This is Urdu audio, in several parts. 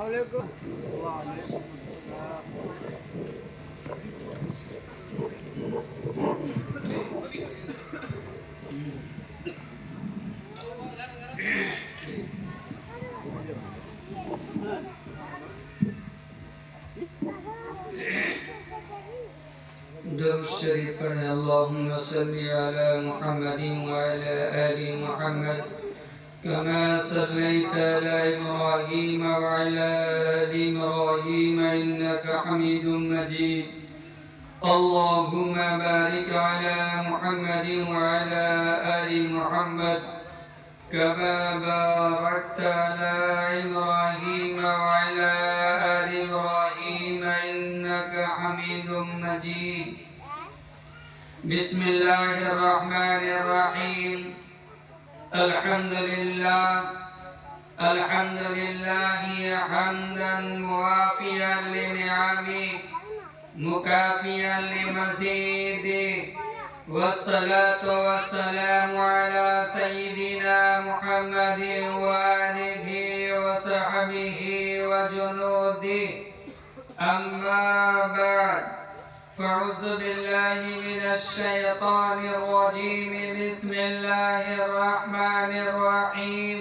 علیکم وعلیکم السلام. درود شریف پڑھیں. اللہم صلی علی محمد وعلی آل محمد كما صليت على إبراهيم وعلى آل إبراهيم إنك حميد مجيد. اللهم بارك على محمد وعلى آل محمد كما باركت على إبراهيم وعلى آل إبراهيم إنك حميد مجيد. بسم الله الرحمن الرحيم. الحمد لله حمدا موافيا لنعمه مكافيا لمزيده، والصلاة والسلام على سيدنا محمد وآله وصحبه وجنوده. أما بعد، فأعوذ بالله من الشيطان الرجيم. بسم الله الرحمن الرحيم.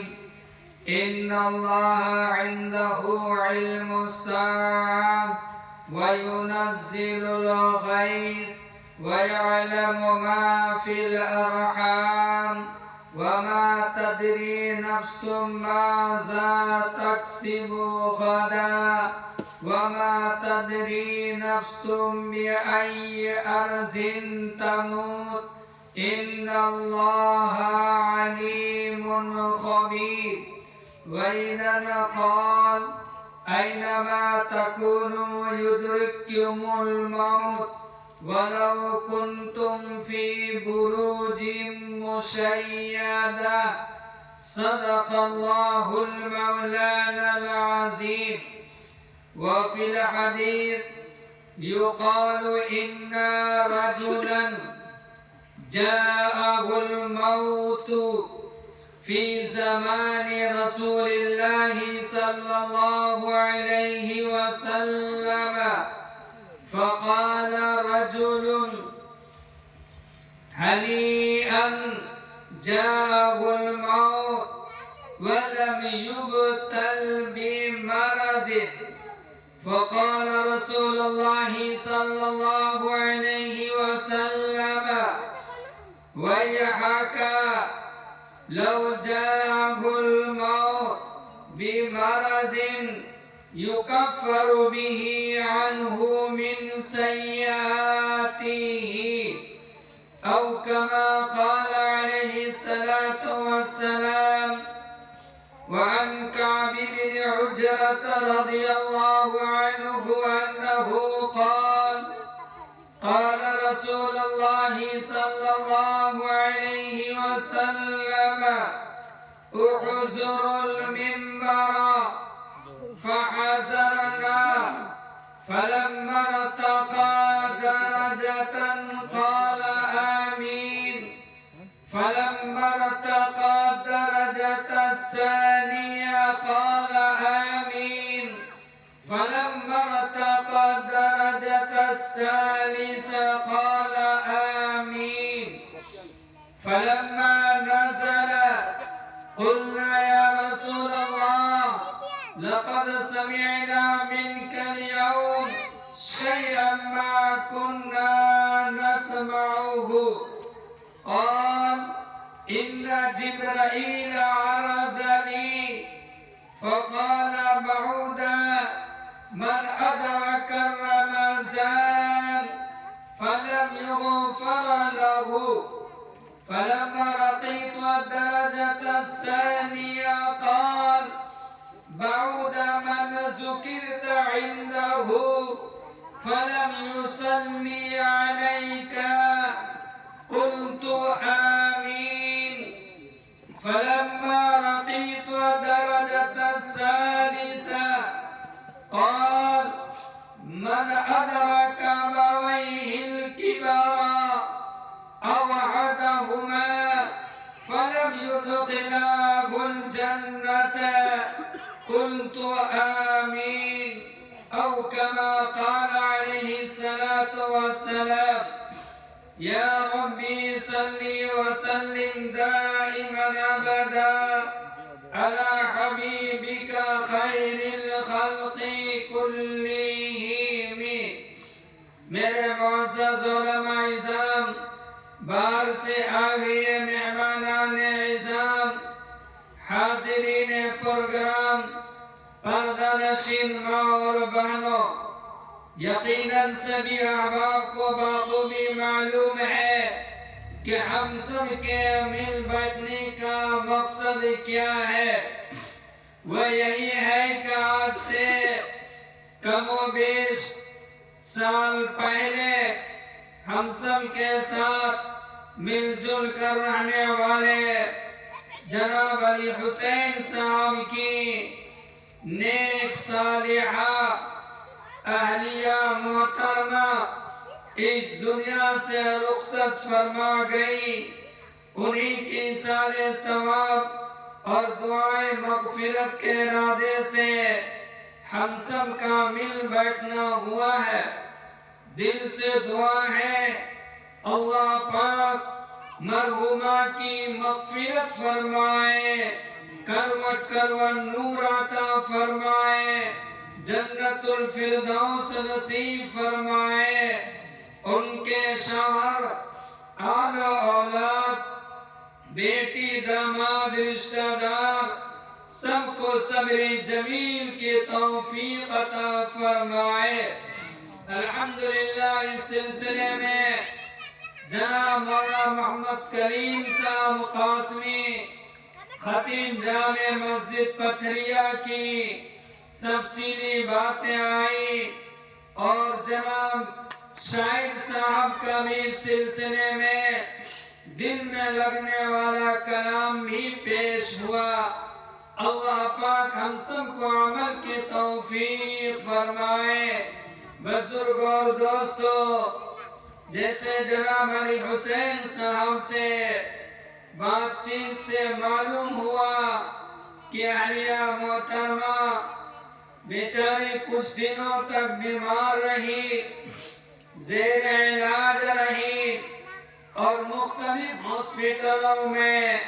إن الله عنده علم الساعة وينزل الغيث ويعلم ما في الأرحام وما تدري نفس ماذا تكسب غدا وما تدري نفس بأي أرض تموت. إن الله عليم خبير. وإذا قال أينما تكونوا يدرككم الموت ولو كنتم في بروج مشيدة. صدق الله المولانا العظيم. وفي الحديث يقال إن رجلا جاءه الموت في زمان رسول الله صلى الله عليه وسلم، فقال رجل هنيئا جاءه الموت ولم يبتل بمرض. فقال رسول الله صلى الله عليه وسلم ويحك لو جاءه الموت بمرض يكفر به عنه من سيئاته، أو كما قال عليه الصلاة والسلام. وعن كعب بن عجرة رضي الله عنه أنه قال قال رسول الله صلى الله عليه وسلم احذروا المنبر، فحذرنا فلما ارتقى درجة قال آمين، فلما ارتقى الدرجة الثانية قال آمين، فلما ارتقى الدرجة الثالثة قال آمين. فلما نزل قلنا يا رسول الله لقد سمعنا منك اليوم شيئا ما كنا نسمعه. قال إن جبرائيل عرضني فقال بعودا من أدرك رمضان فلم يغفر له. فلما رقيت الدرجة الثانية قال بعود من ذكرت عنده فلم يصلي عليك. قلت آمين. فلما رقيت الدرجة الثالثة قال من أدرك أبويه الكبر أو أحدهما فلم يدخلاه الجنة قلت آمين أو كما قال عليه الصلاة والسلام. يا ربي صل وسلم دائما أبدا على حبيبك خير الخلق كلهم. میرے معزز علماء عظام، باہر سے آئے مہمانان عظام، حاضرین پروگرام، پردہ نشین ماں اور بہنوں، یقیناً سبھی احباب کو بخوبی معلوم ہے کہ ہم سب کے مل بیٹھنے کا مقصد کیا ہے. وہ یہی ہے کہ آج سے کم و بیش سال پہلے ہم سب کے ساتھ مل جل کر رہنے والے جناب علی حسین صاحب کی نیک صالحہ اہلیہ محترمہ اس دنیا سے رخصت فرما گئی. انہی کی سارے ثواب اور دعائیں مغفرت کے ارادے سے ہم سب کا مل بیٹھنا ہوا ہے. دل سے دعا ہے اللہ پاک مرحومہ کی مغفرت فرمائے، کروٹ کروٹ نور عطا فرمائے، جنت الفردوس نصیب فرمائے. ان کے شوہر، آل اولاد، بیٹی، داماد، رشتہ دار سب کو صبر جمیل کی توفیق عطا فرمائے. الحمدللہ اس سلسلے میں جناب مولانا محمد کریم صاحب قاسمی خطیب جامع مسجد پتھریہ کی تفصیلی باتیں آئی اور جناب شاعر صاحب کا بھی اس سلسلے میں دل میں لگنے والا کلام بھی پیش ہوا. اللہ پاک ہم سب کو عمل کی توفیق فرمائے. بزرگ اور دوستو، جیسے جناب علی حسین صاحب سے بات چیت سے معلوم ہوا کہ اہلیہ محترمہ بیچاری کچھ دنوں تک بیمار رہی، زیر علاج رہی اور مختلف ہاسپٹلوں میں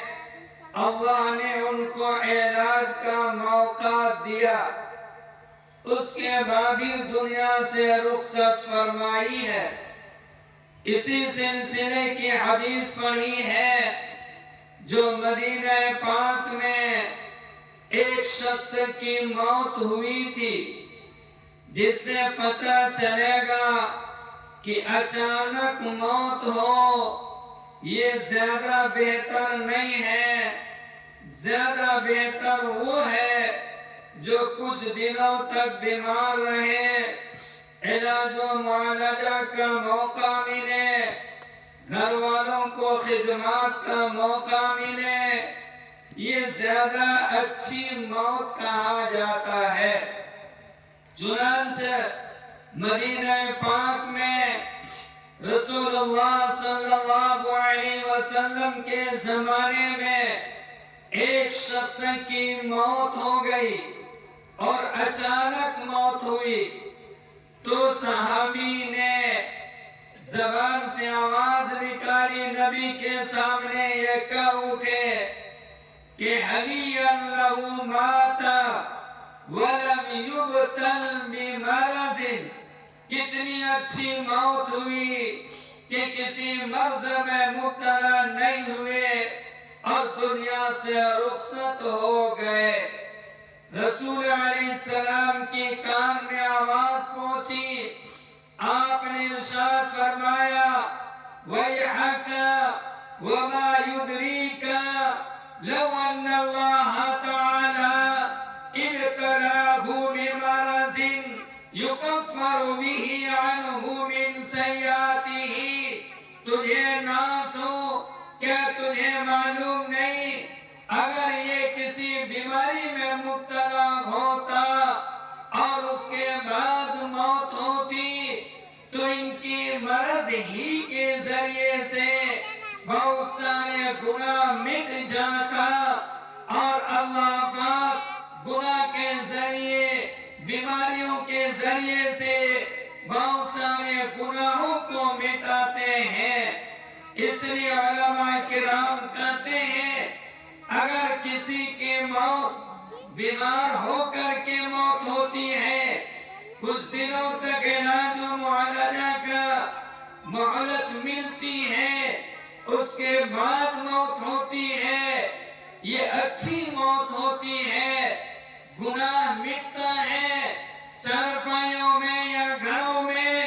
اللہ نے ان کو علاج کا موقع دیا. اس کے بعد ہی دنیا سے رخصت فرمائی ہے. اسی سلسلے کی حدیث پڑھی ہے جو مدینہ پاک میں ایک شخص کی موت ہوئی تھی، جس سے پتہ چلے گا کہ اچانک موت ہو یہ زیادہ بہتر نہیں ہے. زیادہ بہتر وہ ہے جو کچھ دنوں تک بیمار رہے، علاج و معالجہ کا موقع ملے، گھر والوں کو خدمات کا موقع ملے، یہ زیادہ اچھی موت کہا جاتا ہے. چنانچہ مدینہ پاک میں رسول اللہ صلی اللہ علیہ وسلم کے زمانے میں ایک شخص کی موت ہو گئی اور اچانک موت ہوئی تو صحابی نے زبان سے آواز نکالی، نبی کے سامنے یہ کہہ اٹھے کہ حَنِيًّا لَهُ مَاتَ وَلَمْ يُبْتَلْ بِمَرَضٍ. کتنی اچھی موت ہوئی کہ کسی مرض میں مبتلا نہیں ہوئے اور دنیا سے رخصت ہو گئے. رسول علیہ السلام کی کان میں آواز پہنچی، آپ نے ارشاد فرمایا وَيْحَكَ وَمَا يُدْرِيكَ لَوْ أَنَّ اللَّهَ تَعَالَى ابْتَلَاهُ بِمَرَضٍ يُكَفَّرُ بِهِ عَنْهُ مِنْ سَيِّئَاتِهِ. تجھے ناز ہو، کیا تجھے معلوم نہیں اگر یہ کسی بیماری میں مبتلا ہوتا اور اس کے بعد موت ہوتی تو ان کی مرض ہی کے ذریعے سے بہت سارے گناہ مٹ جاتا اور اللہ پاک گناہ کے اس لیے علماء کرام کہتے ہیں اگر کسی کی موت بیمار ہو کر کے موت ہوتی ہے، کچھ دنوں تک علاج و معالجہ کا مہلت ملتی ہے، اس کے بعد موت ہوتی ہے، یہ اچھی موت ہوتی ہے، گناہ مٹتا ہے، چارپائیوں میں یا گھروں میں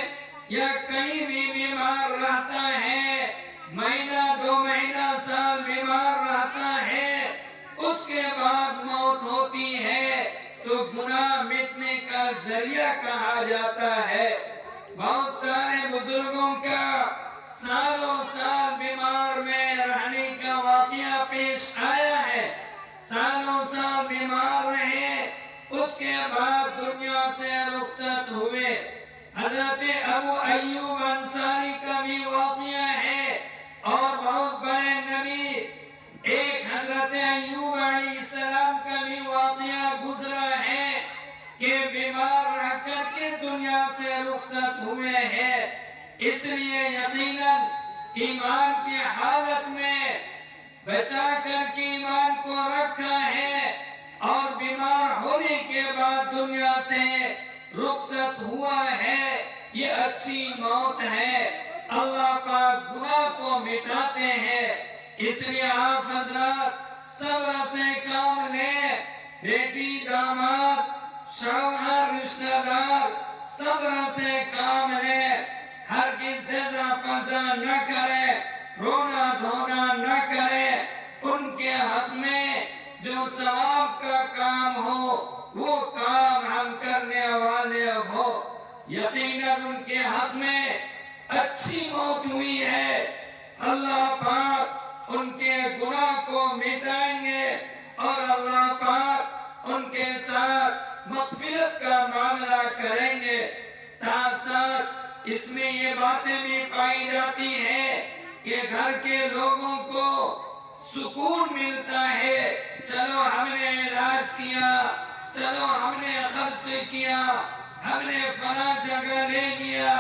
یا کہیں بھی بیمار رہتا ہے، مہینہ دو مہینہ سال بیمار رہتا ہے، اس کے بعد موت ہوتی ہے تو گناہ مٹنے کا ذریعہ کہا جاتا ہے۔ بہت سارے بزرگوں کا سالوں سال بیمار میں رہنے کا واقعہ پیش آیا ہے، سالوں سال بیمار رہے، اس کے بعد دنیا سے رخصت ہوئے۔ حضرت ابو ایوب انصاری کا بھی واقعہ ہے، اور بہت بڑے نبی ایک حضرت ایوب علیہ السلام کا بھی واقعہ گزرا ہے کہ بیمار رہ کر کے دنیا سے رخصت ہوئے ہیں۔ اس لیے یقیناً ایمان کی حالت میں بچا کر کے ایمان کو رکھا ہے اور بیمار ہونے کے بعد دنیا سے رخصت ہوا ہے، یہ اچھی موت ہے۔ اللہ پاک گناہ کو مٹاتے ہیں، اس لیے آپ حضرات صبر سے کام لیں، بیٹی داماد شوہر رشتہ دار صبر سے کام لیں، ہرگز جزا فضا نہ کرے، رونا دھونا نہ کرے، ان کے حق میں جو ثواب کا کام ہو وہ کام ہم کرنے والے ہو۔ یقیناً ان کے حق میں اچھی موت ہوئی ہے، اللہ پاک ان کے گناہ کو مٹائیں گے اور اللہ پاک ان کے ساتھ مغفرت کا معاملہ کریں گے۔ ساتھ ساتھ اس میں یہ باتیں بھی پائی جاتی ہیں کہ گھر کے لوگوں کو سکون ملتا ہے، چلو ہم نے علاج کیا، چلو ہم نے خرچ کیا، ہم نے فلاں جگہ لے گیا،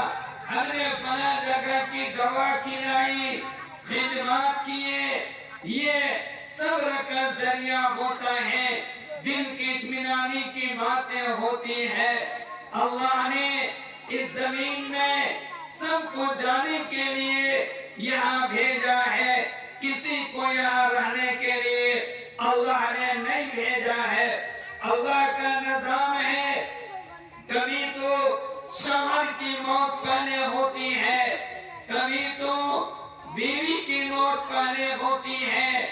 ہم نے فلاں جگہ کی دوا کھلائی، خدمات کیے، یہ صبر کا ذریعہ ہوتا ہے، دل کی اطمینانی کی باتیں ہوتی ہیں۔ اللہ نے اس زمین میں سب کو جانے کے لیے یہاں بھیجا ہے، کسی کو یہاں رہنے کے لیے اللہ نے نہیں بھیجا ہے۔ اللہ کا نظام ہے، کبھی تو شوہر کی موت پہلے ہوتی ہے، کبھی تو بیوی کی موت پہلے ہوتی ہے،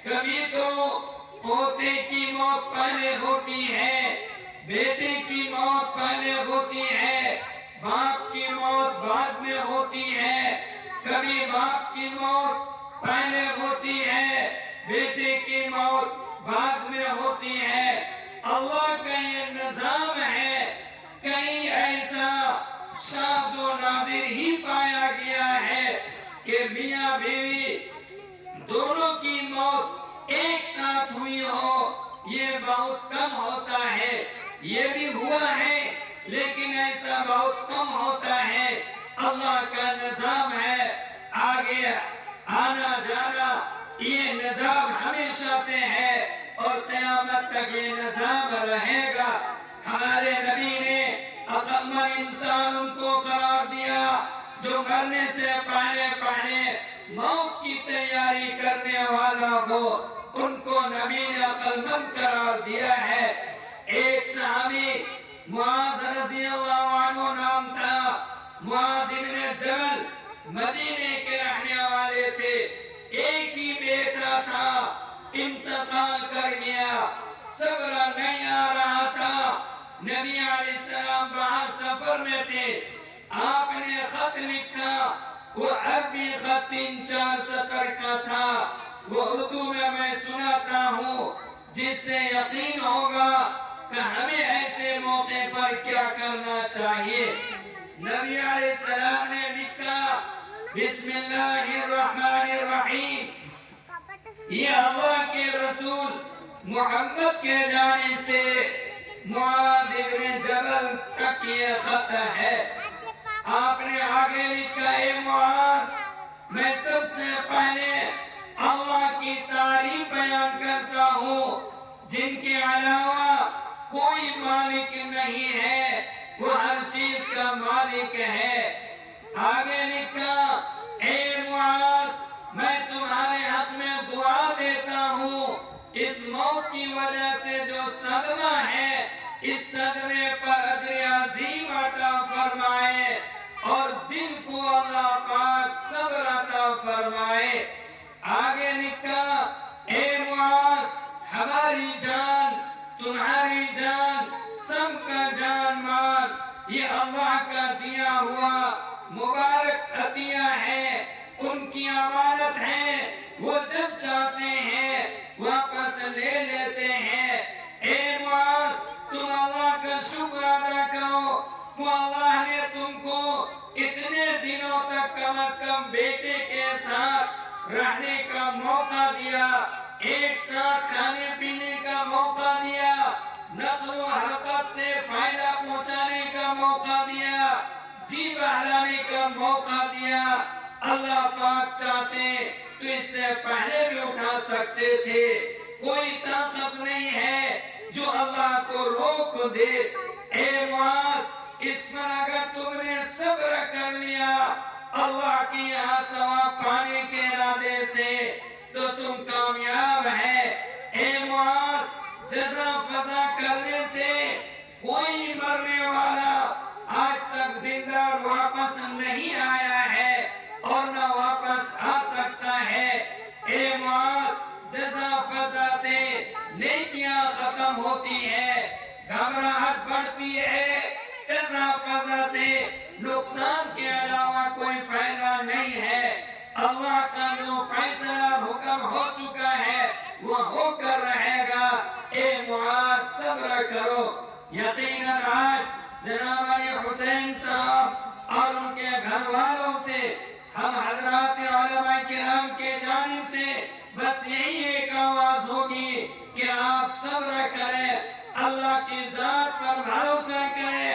کبھی تو پوتے کی موت پہلے ہوتی ہے، بیٹے کی موت پہلے ہوتی ہے، باپ کی موت بعد میں ہوتی ہے، کبھی باپ کی موت پہلے ہوتی ہے، بیٹے کی موت بعد میں ہوتی ہے۔ اللہ کا یہ نظام ہے، کہیں ایسا شاذ و نادر ہی پایا گیا ہے کہ میاں بیوی دونوں کی موت ایک ساتھ ہوئی ہو، یہ بہت کم ہوتا ہے۔ یہ بھی ہوا ہے لیکن ایسا بہت کم ہوتا ہے۔ اللہ کا نظام ہے، آگے آنا جانا یہ نظام ہمیشہ سے ہے اور قیامت تک یہ نظام رہے گا۔ ہمارے نبی نے عقلمند انسان ان کو قرار دیا جو مرنے سے پہلے پہلے موت کی تیاری کرنے والا ہو، ان کو نبی نے عقلمند قرار دیا ہے۔ ایک صحابی معاذ رضی اللہ عنہ نام تھا، معاذ بن جبل مدینے کے رہنے والے تھے، ایک ہی بیٹا تھا، انتقال کر گیا، صبر نہیں آ رہا تھا۔ نبی علیہ السلام باہر سفر میں تھے، آپ نے خط لکھا، وہ عربی خط 3-4 سطر کا تھا، وہ اردو میں سناتا ہوں جس سے یقین ہوگا کہ ہمیں ایسے موقع پر کیا کرنا چاہیے۔ نبی علیہ السلام نے لکھا، بسم اللہ الرحمن الرحیم، یہ اللہ کے رسول محمد کے جانب سے معاذ بن جبل تک یہ خط ہے۔ آپ نے آگے لکھا، اے معاذ میں سب سے پہلے اللہ کی تعریف بیان کرتا ہوں جن کے علاوہ کوئی مالک نہیں ہے، وہ ہر چیز کا مالک ہے۔ آگے لکھا، اے معاذ میں تمہارے حق میں دعا دیتا ہوں اس موت کی وجہ سے جو صدمہ ہے اس صدمے پر اجر عظیم عطا فرمائے اور دل کو اللہ پاک صبر عطا فرمائے۔ آگے لکھا، اے معاذ ہماری جان، تمہاری جان، سب کا جان مال یہ اللہ کا دیا ہوا مبارک عطیہ ہے، ان کی امانت ہے، وہ جب چاہتے ہیں واپس لے لیتے ہیں۔ اے معاذ تم اللہ کا شکر ادا کرو کہ اللہ نے تم کو اتنے دنوں تک کم از کم بیٹے کے ساتھ رہنے کا موقع دیا، ایک ساتھ کھانے پینے کا موقع دیا، نقل و حرکت سے فائدہ پہنچانے کا موقع دیا، جی بہلانے کا موقع دیا۔ اللہ پاک چاہتے تو اس سے پہلے بھی اٹھا سکتے تھے، کوئی طاقت نہیں ہے جو اللہ کو روک دے۔ اے معاذ اس پر اگر تم نے صبر کر لیا اللہ کی یہاں ثواب پانے کے ارادے سے تو تم کامیاب ہے۔ اے معاذ جزا فضا کرنے سے کوئی مرنے والا آج تک زندہ واپس نہیں آیا ہے اور نہ واپس آ سکتا ہے۔ اے معاذ جزا فضا سے نیکیاں ختم ہوتی ہے، گھبراہٹ بڑھتی ہے، جزا فضا سے نقصان کے علاوہ کوئی فائدہ نہیں ہے۔ اللہ کا جو فیصلہ حکم ہو چکا ہے وہ ہو کر رہے گا۔ اے معاذ صبر کرو۔ یقیناً آج جناب علی حسین صاحب اور ان کے گھر والوں سے ہم حضرات علماء کرام کے جانب سے بس یہی ایک آواز ہوگی کہ آپ صبر کریں، اللہ کی ذات پر بھروسہ کریں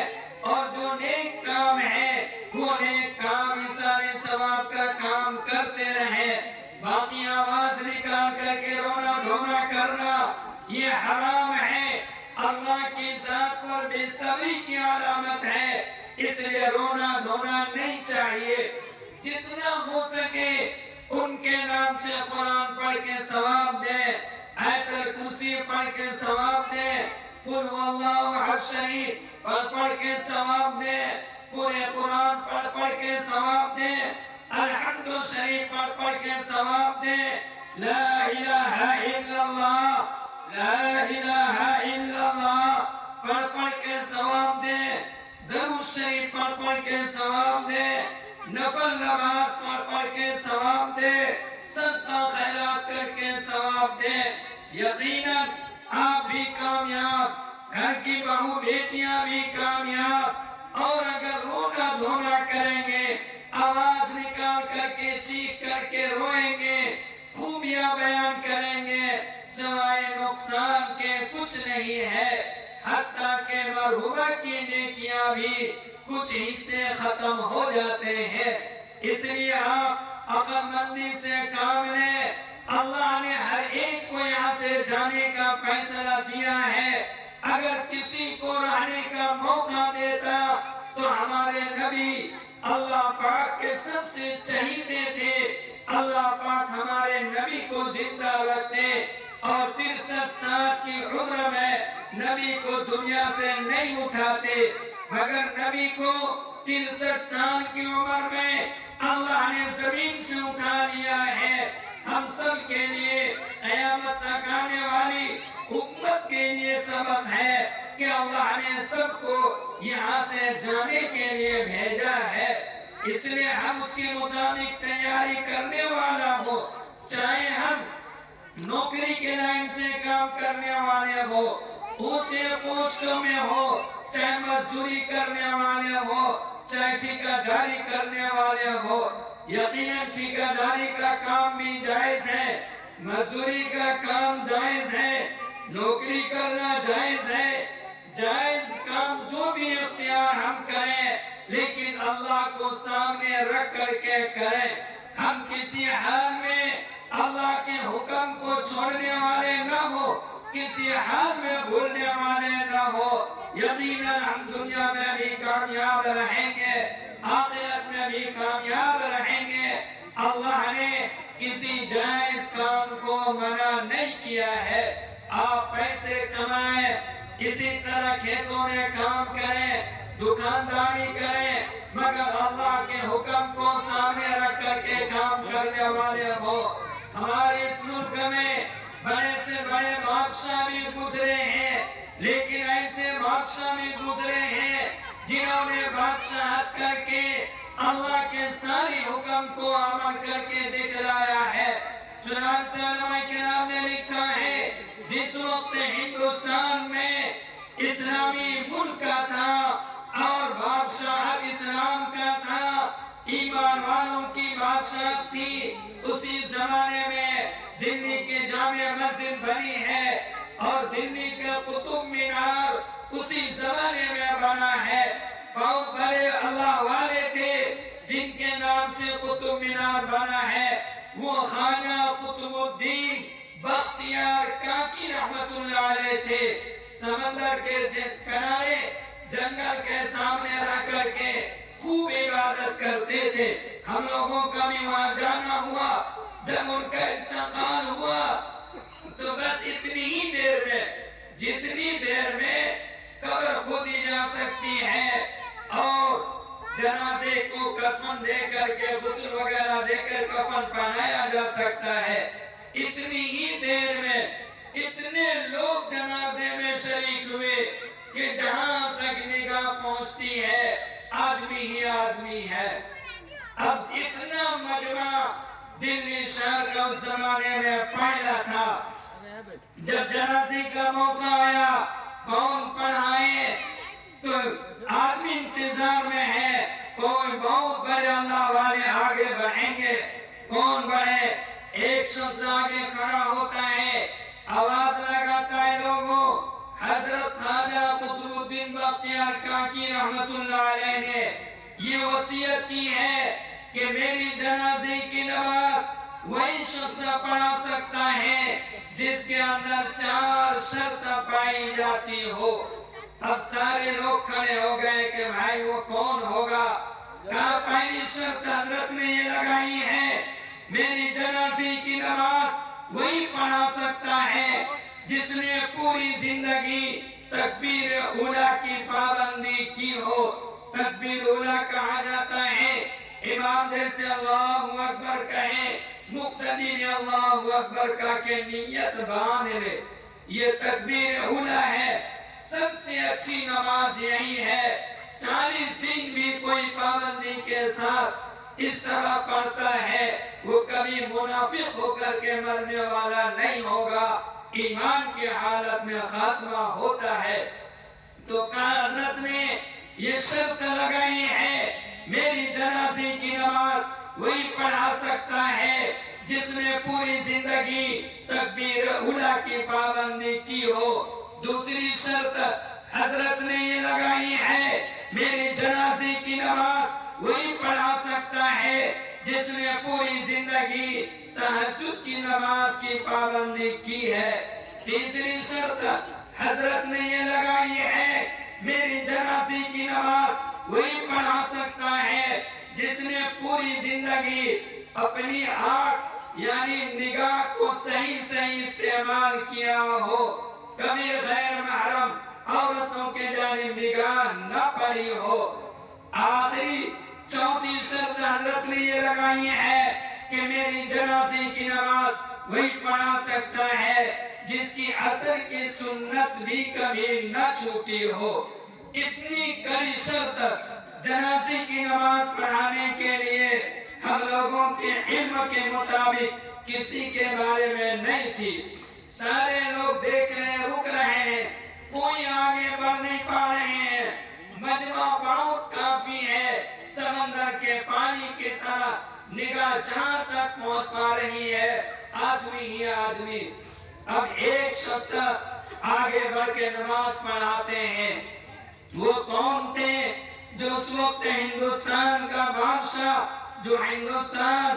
اور جو نیک کام ہے وہ نیک کام اثارِ ثواب کا کام کرتے رہیں۔ باقی آواز نکال کر کے رونا دھونا کرنا یہ حرام ہے، اللہ کی ذات پر بے صبری کی علامت ہے، اس لیے رونا دھونا نہیں چاہیے۔ جتنا ہو سکے ان کے نام سے قرآن پڑھ کے ثواب دیں، آیت الکرسی پڑھ کے ثواب دیں، قل هو اللہ احد شریف پڑھ کے ثواب دیں، پورے قرآن پڑھ کے ثواب دیں، الحمد شریف پڑھ کے ثواب دیں، لا الہ الا اللہ، لا الہ الا اللہ پڑھ کے ثواب دیں، درود شریف پڑھ کے ثواب دیں، نفل نماز پڑھ کے ثواب دیں، صدقہ خیرات کر کے ثواب دیں۔ یقیناً آپ بھی کامیاب، گھر کی بہو بیٹیاں بھی کامیاب، اور اگر رونا دھونا کریں گے، آواز نکال کر کے چیخ کر کے روئیں گے، خوبیاں بیان کریں گے، سوائے نقصان کے کچھ نہیں ہے، حتیٰ کہ مرحومہ کی نیکیاں بھی کچھ حصے ختم ہو جاتے ہیں۔ اس لیے آپ عقل مندی سے کام لیں، اللہ نے ہر ایک کو یہاں سے جانے کا فیصلہ دیا ہے، اگر کسی کو رہنے کا موقع دیتا تو ہمارے نبی اللہ پاک کے سب سے چہیتے تھے، اللہ پاک ہمارے نبی کو زندہ رکھتے اور 63 سال کی عمر میں نبی کو دنیا سے نہیں اٹھاتے، مگر نبی کو 63 سال کی عمر میں اللہ نے زمین سے اٹھا لیا ہے۔ ہم سب کے لیے قیامت تک آنے والی امت کے لیے سبق ہے کہ اللہ نے سب کو یہاں سے جانے کے لیے بھیجا ہے، اس لیے ہم اس کے مطابق تیاری کرنے والا ہو، چاہے ہم نوکری کے لائن سے کام کرنے والے ہو، اونچے پوسٹوں میں ہو، چاہے مزدوری کرنے والے ہو، چاہے ٹھیکیداری کرنے والے ہو۔ یقیناً ٹھیکیداری کا کام بھی جائز ہے، مزدوری کا کام جائز ہے، نوکری کرنا جائز ہے، جائز کام جو بھی اختیار ہم کریں لیکن اللہ کو سامنے رکھ کر کے کریں۔ ہم کسی حال میں اللہ کے حکم کو چھوڑنے والے نہ ہو، کسی حال میں بھولنے والے نہ ہو۔ یقیناً ہم دنیا میں بھی کامیاب رہیں گے، آخرت میں بھی کامیاب رہیں گے۔ اللہ نے کسی جائز کام کو منع نہیں کیا ہے۔ آپ پیسے کمائیں، اسی طرح کھیتوں میں کام کریں، دکانداری کریں، مگر اللہ کے حکم کو سامنے رکھ کر کے کام کرنے والے ہو۔ ہمارے اس ملک میں بڑے سے بڑے بادشاہ بھی گزرے ہیں، لیکن ایسے بادشاہ بھی گزرے ہیں جنہوں نے بادشاہت کر کے اللہ کے سارے حکم کو عمل کر کے دکھلایا ہے۔ چنانچہ علماء کرام نے لکھا ہے جس وقت ہندوستان میں اسلامی ملک کا تھا اور بادشاہت اسلام کا تھا، ایمان والوں کی بادشاہت تھی، اسی زمانے میں دلی کے جامع مسجد بنی ہے اور دلی کا قطب مینار اسی زمانے میں بنا ہے۔ بہت بڑے اللہ والے تھے جن کے نام سے قطب مینار بنا ہے، وہ خواجہ قطب الدین بختیار کاکی رحمت اللہ علیہ تھے۔ سمندر کے کنارے جنگل کے سامنے رہ کر کے خوب عبادت کرتے تھے۔ ہم لوگوں کا بھی وہاں جانا ہوا، جب ان کا انتقال ہوا تو بس اتنی ہی دیر میں، جتنی دیر میں قبر کھودی جا سکتی ہے اور جنازے کو کفن دے کر کے غسل وغیرہ دے کر کفن پہنایا جا سکتا ہے، اتنی ہی دیر میں اتنے لوگ جنازے میں شریک ہوئے کہ جہاں تک نگاہ پہنچتی ہے آدمی ہی آدمی ہے۔ اب اتنا مجمع دلی شہر کا اس زمانے میں پھیلا تھا۔ جب جنازے کا موقع آیا کون پڑھائے تو آدمی انتظار میں ہے، کوئی بہت بڑے اللہ والے آگے بڑھیں گے، کون بڑھے؟ ایک شخص آگے کھڑا ہوتا ہے، آواز لگاتا ہے لوگوں، حضرت خواجہ قطب الدین بختیار کاکی رحمت اللہ علیہ نے یہ وصیت کی ہے کہ میری جنازے کی نماز وہی شخص پڑھا سکتا ہے جس کے اندر 4 شرط پائی جاتی ہو۔ اب سارے لوگ کھڑے ہو گئے کہ بھائی وہ کون ہوگا؟ کہا پہلی شرط حضرت نے یہ لگائی ہے، میری جنازے کی نماز وہی پڑھا سکتا ہے جس نے پوری زندگی تکبیر اولیٰ کی پابندی کی ہو۔ تکبیر اولیٰ کہا جاتا ہے امام جیسے اللہ اکبر کہیں، مقتدی نے اللہ اکبر کہا کہ نیت باندھ لے، یہ تکبیر اولیٰ ہے۔ سب سے اچھی نماز یہی ہے، 40 دن بھی کوئی پابندی کے ساتھ اس طرح پڑھتا ہے وہ کبھی منافق ہو کر کے مرنے والا نہیں ہوگا، ایمان کی حالت میں خاتمہ ہوتا ہے۔ تو کہا حضرت نے یہ شرط لگائی ہے میری جنازے کی نماز وہی پڑھا سکتا ہے جس نے پوری زندگی تکبیر اولیٰ کی پابندی کی ہو۔ دوسری شرط حضرت نے یہ لگائی ہے میری جنازے کی نماز وہی پڑھا سکتا ہے جس نے پوری زندگی تہجد کی نماز کی پابندی کی ہے۔ تیسری شرط حضرت نے یہ لگائی ہے میری جنازے کی نماز وہی پڑھا سکتا ہے جس نے پوری زندگی اپنی آنکھ یعنی نگاہ کو صحیح استعمال کیا ہو، کبھی غیر محرم عورتوں کے جانب نگاہ نہ پڑی ہو۔ آخری چوتھی شرط حضرت نے یہ لگائی ہے کہ میری جنازے کی نماز وہی پڑھا سکتا ہے جس کی عصر کی سنت بھی کبھی نہ چھوٹی ہو۔ اتنی کڑی شرط جنازے کی نماز پڑھانے کے لیے ہم لوگوں کے علم کے مطابق کسی کے بارے میں نہیں تھی۔ سارے لوگ دیکھ رہے ہیں، رک رہے ہیں، کوئی آگے بڑھ نہیں پا رہے ہیں۔ مجمع بہت کافی ہے، سمندر کے پانی کی طرح نگاہ جہاں تک پہنچ پا رہی ہے آدمی ہی آدمی۔ اب ایک شخص آگے بڑھ کے نماز پڑھاتے ہیں۔ وہ کون تھے؟ جو اس وقت ہندوستان کا بادشاہ، جو ہندوستان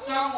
100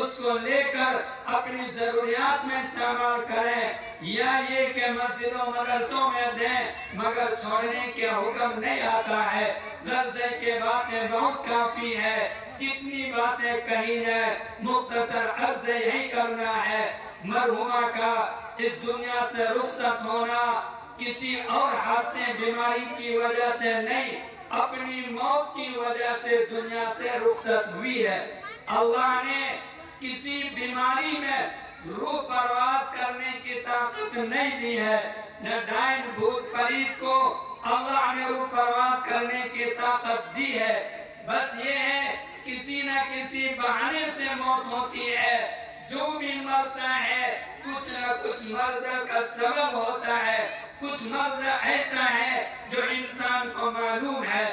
اس کو لے کر اپنی ضروریات میں استعمال کریں، یا یہ کہ مسجدوں مدرسوں میں دیں مگر چھوڑنے کے حکم نہیں آتا ہے۔ غرضے کے باتیں بہت کافی ہے، کتنی باتیں کہی جائے، مختصر عرض یہی کرنا ہے۔ مرحومہ کا اس دنیا سے رخصت ہونا کسی اور حادثے بیماری کی وجہ سے نہیں، اپنی موت کی وجہ سے دنیا سے رخصت ہوئی ہے۔ اللہ نے کسی بیماری میں روح پرواز کرنے کی طاقت نہیں دی ہے، نہ ڈائن بھوت پریت کو اللہ نے روح پرواز کرنے کی طاقت دی ہے۔ بس یہ ہے کسی نہ کسی بہانے سے موت ہوتی ہے۔ جو بھی مرتا ہے کچھ نہ کچھ مرض کا سبب ہوتا ہے، کچھ مرض ایسا ہے جو انسان کو معلوم ہے،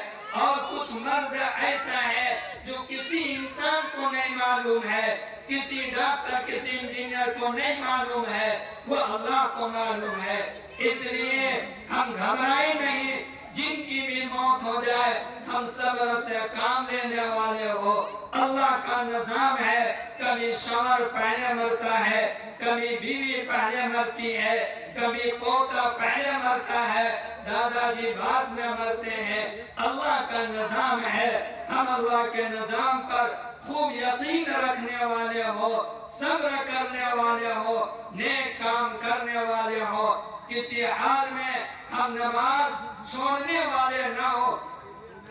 اور کچھ مرض ایسا ہے جو کسی انسان کو نہیں معلوم ہے، کسی ڈاکٹر کسی انجینئر کو نہیں معلوم ہے، وہ اللہ کو معلوم ہے۔ اس لیے ہم گھبرائیں نہیں، جن کی بھی موت ہو جائے ہم صبر سے کام لینے والے ہو۔ اللہ کا نظام ہے، کبھی شوہر پہلے مرتا ہے، کبھی بیوی پہلے مرتی ہے، کبھی پوتا پہلے مرتا ہے، دادا جی بعد میں مرتے ہیں۔ اللہ کا نظام ہے، ہم اللہ کے نظام پر خوب یقین رکھنے والے ہو، صبر کرنے والے ہو، نیک کام کرنے والے ہو۔ کسی حال میں ہم نماز چھوڑنے والے نہ ہو،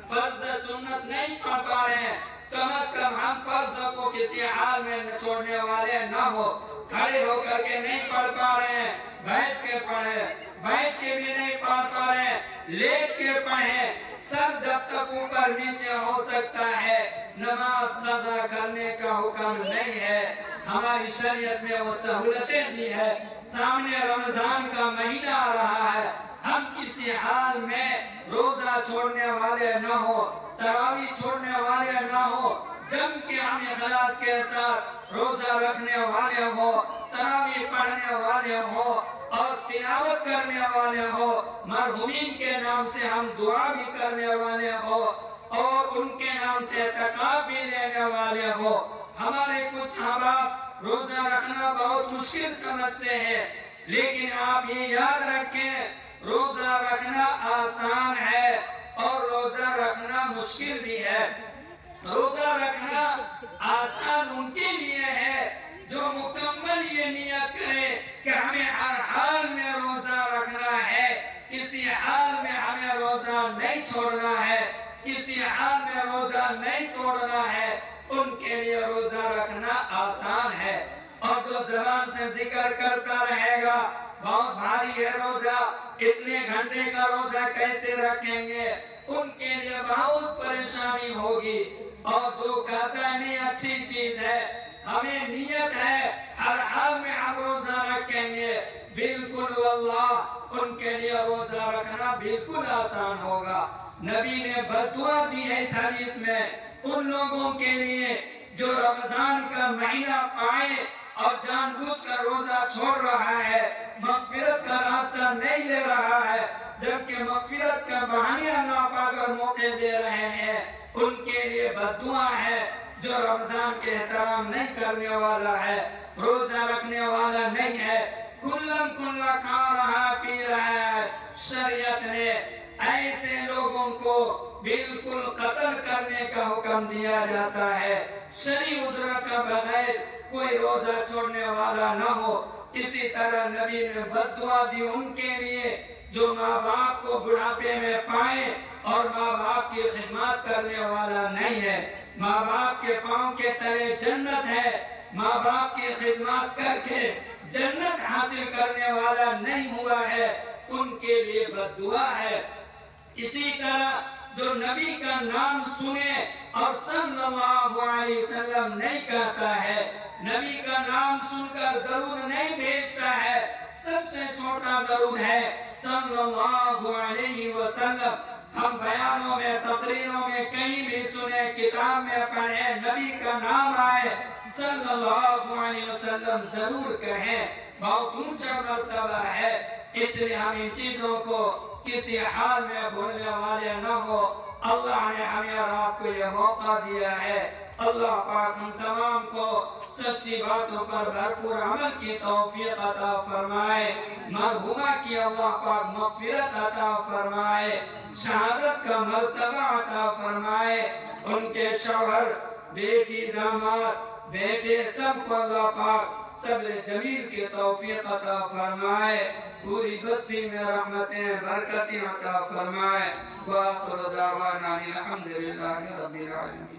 فرض سنت نہیں پڑھ پا رہے ہیں، کم از کم ہم فرض کو کسی حال میں چھوڑنے والے نہ ہو۔ کھڑے ہو کر کے نہیں پڑھ پا رہے ہیں، بیٹھ کے پڑھیں، بیٹھ کے بھی نہیں پڑھ پا رہے ہیں، لیٹ کے پڑھیں، سر جب تک اوپر نیچے ہو سکتا ہے نماز قضا کرنے کا حکم نہیں ہے۔ ہماری شریعت میں وہ سہولتیں دی ہے۔ سامنے رمضان کا مہینہ آ رہا ہے، ہم کسی حال میں روزہ چھوڑنے والے نہ ہو، تراویح چھوڑنے والے نہ ہو، جم کے ہم اخلاص کے ساتھ روزہ رکھنے والے ہو، تراویح پڑھنے والے ہو اور تلاوت کرنے والے ہو، مرحومین کے نام سے ہم دعا بھی کرنے والے ہو اور ان کے نام سے اعتکاف بھی لینے والے ہو۔ ہمارے کچھ احباب روزہ رکھنا بہت مشکل سمجھتے ہیں، لیکن آپ یہ یاد رکھیں روزہ رکھنا آسان ہے اور روزہ رکھنا مشکل بھی ہے۔ روزہ رکھنا آسان ان کے لیے ہے جو مکمل یہ نیت کرے کہ ہمیں ہر حال میں روزہ رکھنا ہے، کسی حال میں ہمیں روزہ نہیں چھوڑنا ہے، کسی حال میں روزہ نہیں توڑنا ہے، ان کے لیے روزہ رکھنا آسان ہے۔ اور جو زبان سے ذکر کرتا رہے گا بہت بھاری ہے روزہ، اتنے گھنٹے کا روزہ کیسے رکھیں گے، ان کے لیے بہت پریشانی ہوگی۔ اور جو کہتا ہے نہیں اچھی چیز ہے، ہمیں نیت ہے ہر حال میں ہم روزہ رکھیں گے، بالکل واللہ ان کے لیے روزہ رکھنا بالکل آسان ہوگا۔ نبی نے بددعا دی ہے اس حدیث میں ان لوگوں کے لیے جو رمضان کا مہینہ پائے اور جان بوجھ کر روزہ چھوڑ رہا ہے، مغفرت کا راستہ نہیں لے رہا ہے، جبکہ مغفرت کا بہانے اللہ پاک اور موقع دے رہے ہیں، ان کے لیے بددعا ہے۔ جو رمضان کے احترام نہیں کرنے والا ہے، روزہ رکھنے والا نہیں ہے، کھلا کھا رہا پی رہا ہے، شریعت نے ایسے لوگوں کو بالکل قتل کرنے کا حکم دیا جاتا ہے۔ شرعی عذر کا بغیر کوئی روزہ چھوڑنے والا نہ ہو۔ اسی طرح نبی نے بددعا دی ان کے لیے جو ماں باپ کو بڑھاپے میں پائے اور ماں باپ کی خدمات کرنے والا نہیں ہے۔ ماں باپ کے پاؤں کے تلے جنت ہے، ماں باپ کی خدمات کر کے جنت حاصل کرنے والا نہیں ہوا ہے، ان کے لیے بددعا ہے۔ اسی طرح جو نبی کا نام سنے اور صلی اللہ علیہ وسلم نہیں کہتا ہے، نبی کا نام سن کر درود نہیں بھیجتا ہے، سب سے چھوٹا درود ہے صلی اللہ علیہ وسلم۔ ہم بیانوں میں تقریروں میں کہیں بھی سنے، کتاب میں پڑھیں، نبی کا نام آئے صلی اللہ علیہ وسلم ضرور کہیں، بہت اونچا مرتبہ ہے۔ اس لیے ہم ان چیزوں کو کسی حال میں بھولنے والے نہ ہو۔ اللہ نے ہمیں اور آپ کو یہ موقع دیا ہے، اللہ پاک ہم تمام کو سچی باتوں پر بھرپور عمل کی توفیق عطا فرمائے، مرحومہ کی اللہ پاک مغفرت عطا فرمائے، شہادت کا مرتبہ عطا فرمائے، ان کے شوہر، بیٹی، داماد، بیٹے سب کو اللہ پاک صبر جمیل کی توفیق عطا فرمائے، پوری بستی میں رحمتیں برکتیں عطا فرمائے، وآخر دعوانا الحمدللہ رب العالمین۔